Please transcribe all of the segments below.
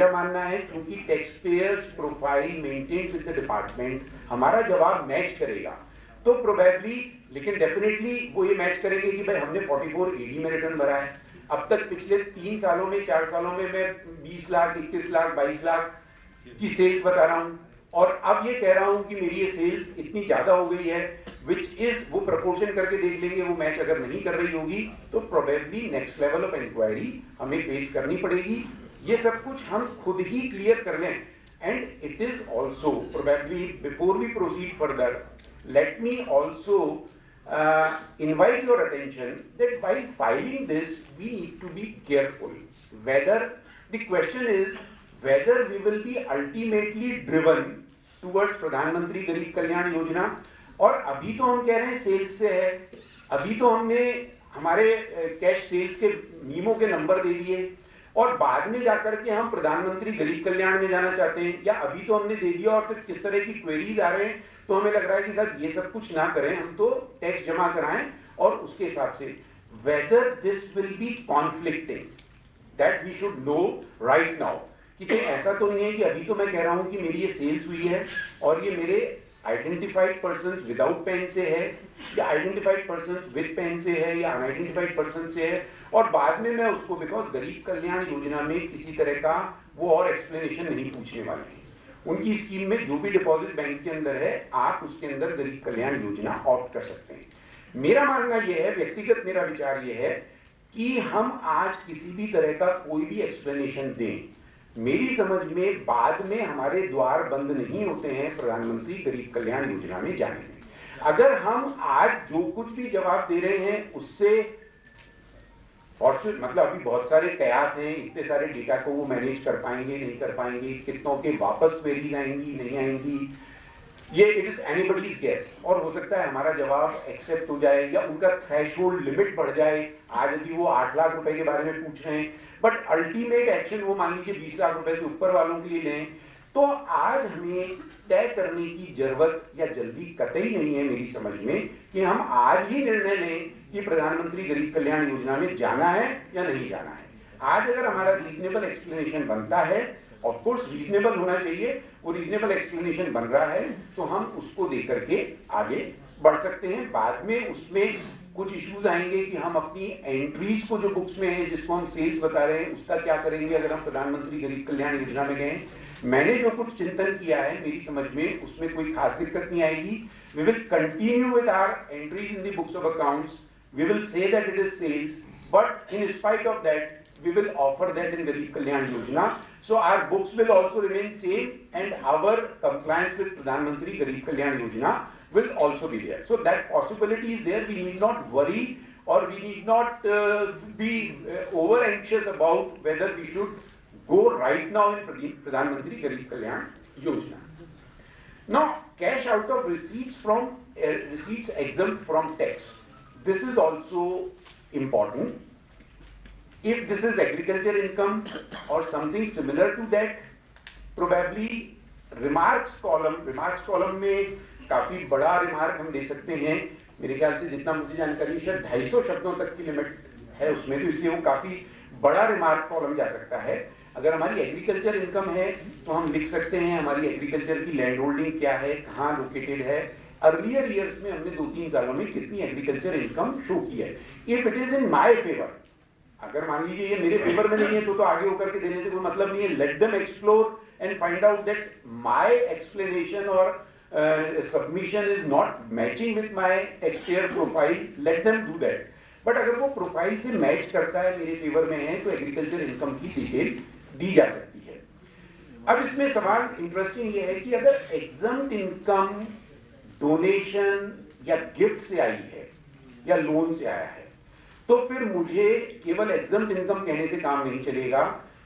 मेरा मानना है क्योंकि tax payers profile maintain with the department, हमारा जवाब मैच करेगा तो प्रोबेबली, लेकिन डेफिनेटली वो ये मैच करेंगे कि भाई हमने 44 AD में रिटर्न भरा है, अब तक पिछले 3 सालों में 4 सालों में मैं 20 लाख 21 लाख 22 लाख की सेल्स बता रहा हूँ और अब ये कह रहा हूँ कि मेरी ये सेल्स इतनी ज्यादा हो गई है, विच इज वो प्रपोर्शन करके देख लेंगे, वो मैच अगर नहीं कर रही होगी तो probably next level of inquiry हमें फेस करनी पड़ेगी। ये सब कुछ हम खुद ही क्लियर कर लें। And it is also probably before we proceed further, let me also invite your attention that while filing this we need to be careful whether the question is whether we will be ultimately driven towards Pradhan Mantri Garib Kalyan Yojana। और अभी तो हम कह रहे हैं sales से है, अभी तो हमने हमारे कैश सेल्स के मीमो के नंबर दे दिए और बाद में जाकर के हम प्रधानमंत्री गरीब कल्याण में जाना चाहते हैं, या अभी तो हमने दे दिया और फिर किस तरह की क्वेरीज आ रहे हैं तो हमें लग रहा है कि साहब ये सब कुछ ना करें, हम तो टैक्स जमा कराएं और उसके हिसाब से whether this will be conflicting, that we should know right now. कि कहीं ऐसा तो नहीं है कि अभी तो मैं कह रहा हूं कि मेरी ये सेल्स हुई है और ये मेरे आइडेंटिफाइड पर्संस विदाउट पेन से है या आइडेंटिफाइड पर्संस विद पेन से है या अनआइडेंटिफाइड पर्सन से है, और बाद में मैं उसको बिकॉज गरीब कल्याण योजना में किसी तरह का वो और एक्सप्लेनेशन नहीं पूछने वाले हैं। उनकी स्कीम में जो भी डिपॉजिट बैंक के अंदर है आप उसके अंदर गरीब कल्याण योजना ऑप्ट कर सकते हैं। मेरा मानना यह है, व्यक्तिगत मेरा विचार यह है कि हम आज किसी भी तरह का कोई भी एक्सप्लेनेशन दें, मेरी समझ में बाद में हमारे द्वार बंद नहीं होते हैं प्रधानमंत्री गरीब कल्याण योजना में जाने में। अगर हम आज जो कुछ भी जवाब दे रहे हैं उससे फॉर्चून मतलब अभी बहुत सारे कयास हैं, इतने सारे डेटा को वो मैनेज कर पाएंगे नहीं कर पाएंगे, कितनों के वापस क्वेरीज आएंगी नहीं आएंगी, ये इट इज एनीबडीज गेस। और हो सकता है हमारा जवाब एक्सेप्ट हो जाए या उनका थ्रेशोल्ड लिमिट बढ़ जाए। आज यदि वो 8 लाख रुपए के बारे में पूछ रहे हैं बट अल्टीमेट एक्शन वो मान लीजिए 20 लाख रुपए से ऊपर वालों के लिए लें, तो आज हमें तय करने की जरूरत या जल्दी कतई नहीं है मेरी समझ में कि हम आज ही निर्णय लें कि प्रधानमंत्री गरीब कल्याण योजना में जाना है या नहीं जाना है। आज अगर हमारा रीजनेबल एक्सप्लेनेशन बनता है, ऑफ कोर्स रीजनेबल होना चाहिए, वो रीजनेबल एक्सप्लेनेशन बन रहा है तो हम उसको देकर के आगे बढ़ सकते हैं। बाद में उसमें कुछ इश्यूज आएंगे कि हम अपनी एंट्रीज को जो बुक्स में है जिसको हम सेल्स बता रहे हैं उसका क्या करेंगे अगर हम प्रधानमंत्री गरीब कल्याण योजना में गए। मैंने जो कुछ चिंतन किया है मेरी समझ में उसमें कोई खास दिक्कत नहीं आएगी। We will continue with our entries in the books of accounts, we will say that it is sales, but in spite of that we will offer that in Garib Kalyan Yojana. So our books will also remain same and our compliance with Pradhan Mantri Garib Kalyan Yojana will also be there. So that possibility is there. We need not worry or we need not be over anxious about whether we should go right now in Pradhan Mantri Garib Kalyan Yojana. Now cash out of receipts from receipts exempt from tax. This is also important. If this is agriculture income or something similar to that, probably remarks column में काफी बड़ा remark हम दे सकते हैं। मेरे ख्याल से जितना मुझे जानकारी शायद 250 शब्दों तक की लिमिट है उसमें, तो इसलिए वो काफी बड़ा रिमार्क कॉलम जा सकता है। अगर हमारी एग्रीकल्चर इनकम है तो हम लिख सकते हैं हमारी एग्रीकल्चर की लैंड होल्डिंग क्या है, कहाँ लोकेटेड है, अर्लियर ईयर्स में हमने 2-3 सालों में कितनी एग्रीकल्चर इनकम शो की है। If it is in my favour, अगर मान लीजिए ये मेरे फेवर में नहीं है तो आगे होकर के देने से कोई मतलब नहीं है। Let them explore and find out that my explanation और submission is not matching with my taxpayer profile, let them do that. But अगर वो प्रोफाइल से मैच करता है, मेरे फेवर में है, तो एग्रीकल्चर इनकम की डिटेल दी जा सकती है। अब इसमें सवाल इंटरेस्टिंग ये है कि अगर एग्जम्प्ट इनकम डोनेशन या गिफ्ट से आई है या लोन से आया है तो फिर मुझे केवल एग्जम्प्ट इनकम कहने से काम नहीं चलेगा।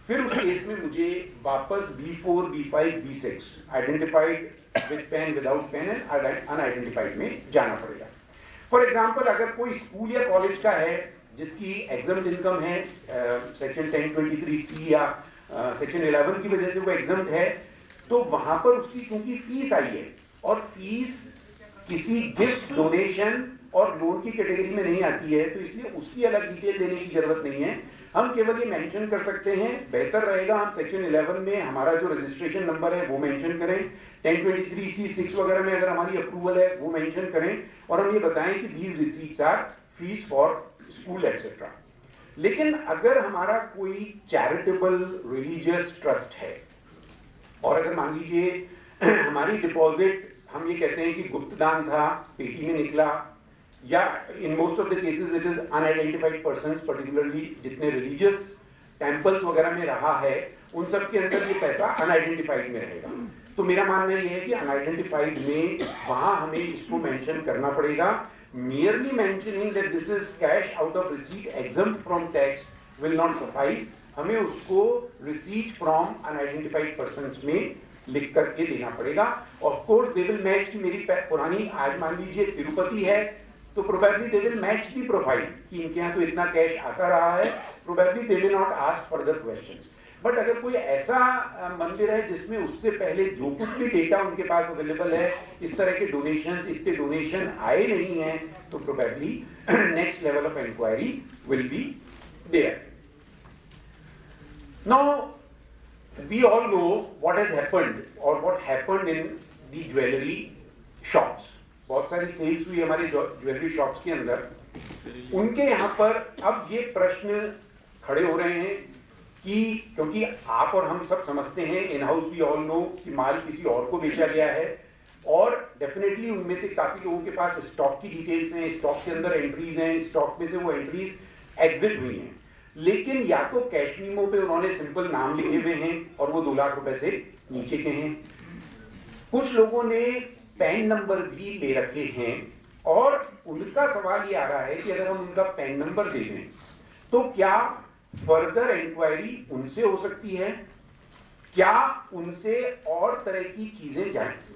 फिर उस केस में मुझे वापस B4, B5, B6 identified with pen, without pen and unidentified में जाना पड़ेगा। फॉर एग्जांपल अगर कोई स्कूल या कॉलेज का है जिसकी एग्जम्प्ट इनकम है सेक्शन 1023C या सेक्शन 11 की वजह से वो एग्जम्प्ट है, तो वहां पर उसकी क्योंकि फीस आई है और फीस किसी गिफ्ट, डोनेशन और लोन की कैटेगरी में नहीं आती है, तो इसलिए उसकी अलग डिटेल देने की जरूरत नहीं है। हम केवल ये मेंशन कर सकते हैं, बेहतर रहेगा हम सेक्शन 11 में हमारा जो रजिस्ट्रेशन नंबर है वो मेंशन करें, 1023C6 वगैरह में अगर हमारी अप्रूवल है वो मेंशन करें, और हम ये बताएं कि these receipts are fees for school etcetera. लेकिन अगर हमारा कोई चैरिटेबल रिलीजियस ट्रस्ट है और अगर मान लीजिए हमारी डिपॉजिट, हम ये कहते हैं कि गुप्त दान था, पेटी में निकला, या in most of the cases it is unidentified persons, particularly जितने रिलीजियस टेम्पल्स वगैरह में रहा है उन सब के अंदर ये पैसा अनआइडेंटिफाइड में रहेगा। तो मेरा मानना ये है कि अनआइडेंटिफाइड में वहां हमें इसको मेंशन करना पड़ेगा। merely mentioning that this is cash out of receipt exempt from tax will not suffice, हमें उसको receipt from unidentified persons में लिख करके देना पड़ेगा। Of course they will match कि मेरी पुरानी, आज मान लीजिए तिरुपति है तो probably they will match the profile कि इनके यहाँ तो इतना कैश आता रहा है, probably they will not ask further questions। But अगर कोई ऐसा मंदिर है जिसमें उससे पहले जो कुछ भी डेटा उनके पास अवेलेबल है, इस तरह के डोनेशंस, इतने डोनेशन आए नहीं हैं, तो probably next level of inquiry will be there. Now we all know what has happened और what happened in the jewellery shops. बहुत सारी सेल्स हुई हमारे ज्वेलरी शॉप्स के अंदर। उनके यहाँ पर अब ये प्रश्न खड़े हो रहे हैं कि क्योंकि आप और हम सब समझते हैं, in house we all know कि माल किसी और को बेचा गया है, और डेफिनेटली उनमें से काफी लोगों के पास स्टॉक की डिटेल्स हैं, स्टॉक के अंदर एंट्रीज हैं, स्टॉक में से वो एंट्रीज एग्जिट हुई हैं, लेकिन या तो कैश मीमो पे उन्होंने सिंपल नाम लिखे हुए हैं और वो 2 लाख रुपए से नीचे के हैं। कुछ लोगों ने पैन नंबर भी ले रखे हैं और उनका सवाल ये आ रहा है कि अगर हम उनका पैन नंबर दे दें तो क्या फर्दर इंक्वायरी उनसे हो सकती है, क्या उनसे और तरह की चीजें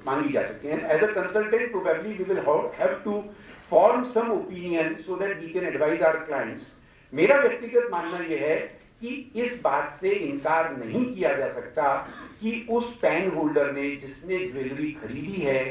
मांगी जा सकती हैं। As a consultant probably we will have to form some opinion so that we can advise our clients. मेरा व्यक्तिगत मानना यह है कि इस बात से इनकार नहीं किया जा सकता कि उस पैन होल्डर ने जिसने ज्वेलरी खरीदी है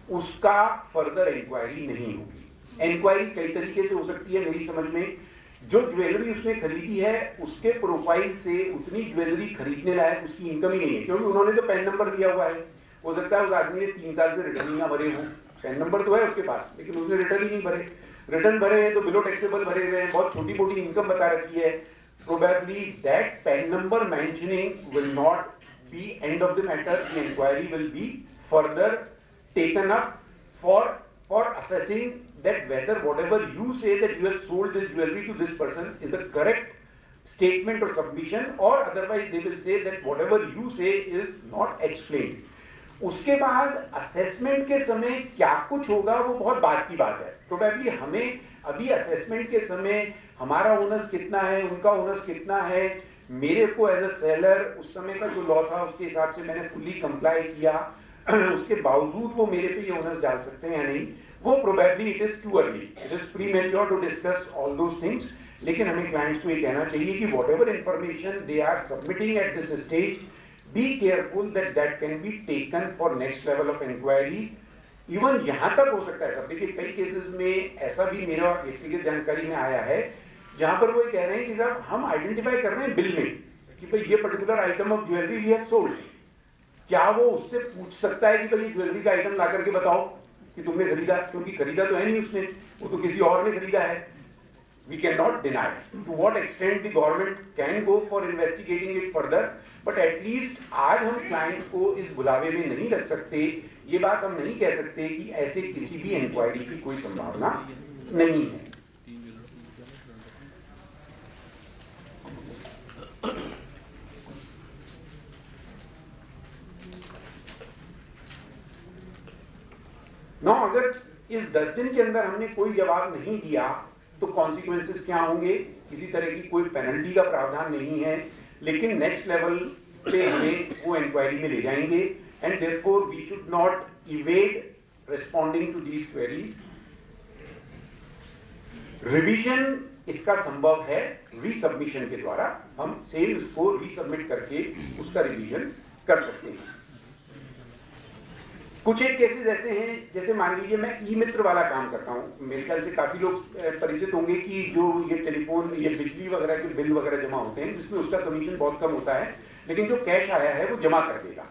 उसका फर्दर इंक्वायरी नहीं होगी। इंक्वायरी कई तरीके से हो सकती है मेरी समझ में। जो ज्वेलरी उसने खरीदी है उसके प्रोफाइल से उतनी ज्वेलरी खरीदने लायक उसकी इनकम ही नहीं है, क्योंकि उन्होंने तो पैन नंबर दिया हुआ है। हो सकता है उस आदमी ने 3 साल से रिटर्न ही ना भरे हों, पैन नंबर तो है उसके पास लेकिन उसने रिटर्न ही नहीं भरे। रिटर्न भरे हैं तो बिलो टैक्सेबल भरे हुए हैं, बहुत छोटी मोटी इनकम बता रखी है। Probably that PAN number mentioning will not be end of the matter. The inquiry will be further taken up for assessing that whether whatever you say that you have sold this jewelry to this person is a correct statement or submission, or otherwise they will say that whatever you say is not explained। उसके बाद assessment के समय क्या कुछ होगा वो बहुत बात की बात है। Probably हमें अभी assessment के समय हमारा ओनर्स कितना है, उनका ओनर्स कितना है, मेरे को एज अ सेलर उस समय का जो लॉ था उसके हिसाब से मैंने फुल्ली कंप्लाई किया, उसके बावजूद वो मेरे पे ये ओनर्स डाल सकते हैं या नहीं, वो probably it is too early, it is premature to discuss all those things. लेकिन हमें क्लाइंट्स को ये कहना चाहिए कि whatever information they are submitting at this stage, be careful that that can be taken for next level of inquiry. Even यहाँ तक हो सकता है, देखिए कई केसेस में ऐसा भी मेरा व्यक्तिगत जानकारी में आया है जहाँ पर वो ये कह रहे हैं कि साहब हम आइडेंटिफाई कर रहे हैं बिल में कि भाई ये particular item of jewellery we have sold. क्या वो उससे पूछ सकता है कि भाई ज्वेलरी का आइटम ला करके बताओ कि तुमने खरीदा, क्योंकि खरीदा तो है नहीं उसने, वो तो किसी और ने खरीदा है। We cannot deny to what extent the government can go for investigating it further, but at least आज हम क्लाइंट को इस बुलावे में नहीं रख सकते। ये बात हम नहीं कह सकते कि ऐसे किसी भी इंक्वायरी की कोई संभावना नहीं है। अगर इस 10 दिन के अंदर हमने कोई जवाब नहीं दिया तो कॉन्सिक्वेंसेस क्या होंगे? किसी तरह की कोई पेनल्टी का प्रावधान नहीं है, लेकिन नेक्स्ट लेवल पे हमें वो इंक्वायरी में ले जाएंगे and therefore we should not evade responding to these queries. Revision इसका संभव है रीसबमिशन के द्वारा, हम सेल्स को रीसबमिट करके उसका रिवीजन कर सकते हैं। कुछ एक केसेस ऐसे हैं, जैसे मान लीजिए मैं ई मित्र वाला काम करता हूँ, मेरे ख्याल से काफ़ी लोग परिचित होंगे कि जो ये टेलीफोन, ये बिजली वगैरह के बिल वगैरह जमा होते हैं, जिसमें उसका कमीशन बहुत कम होता है, लेकिन जो कैश आया है वो जमा कर देगा।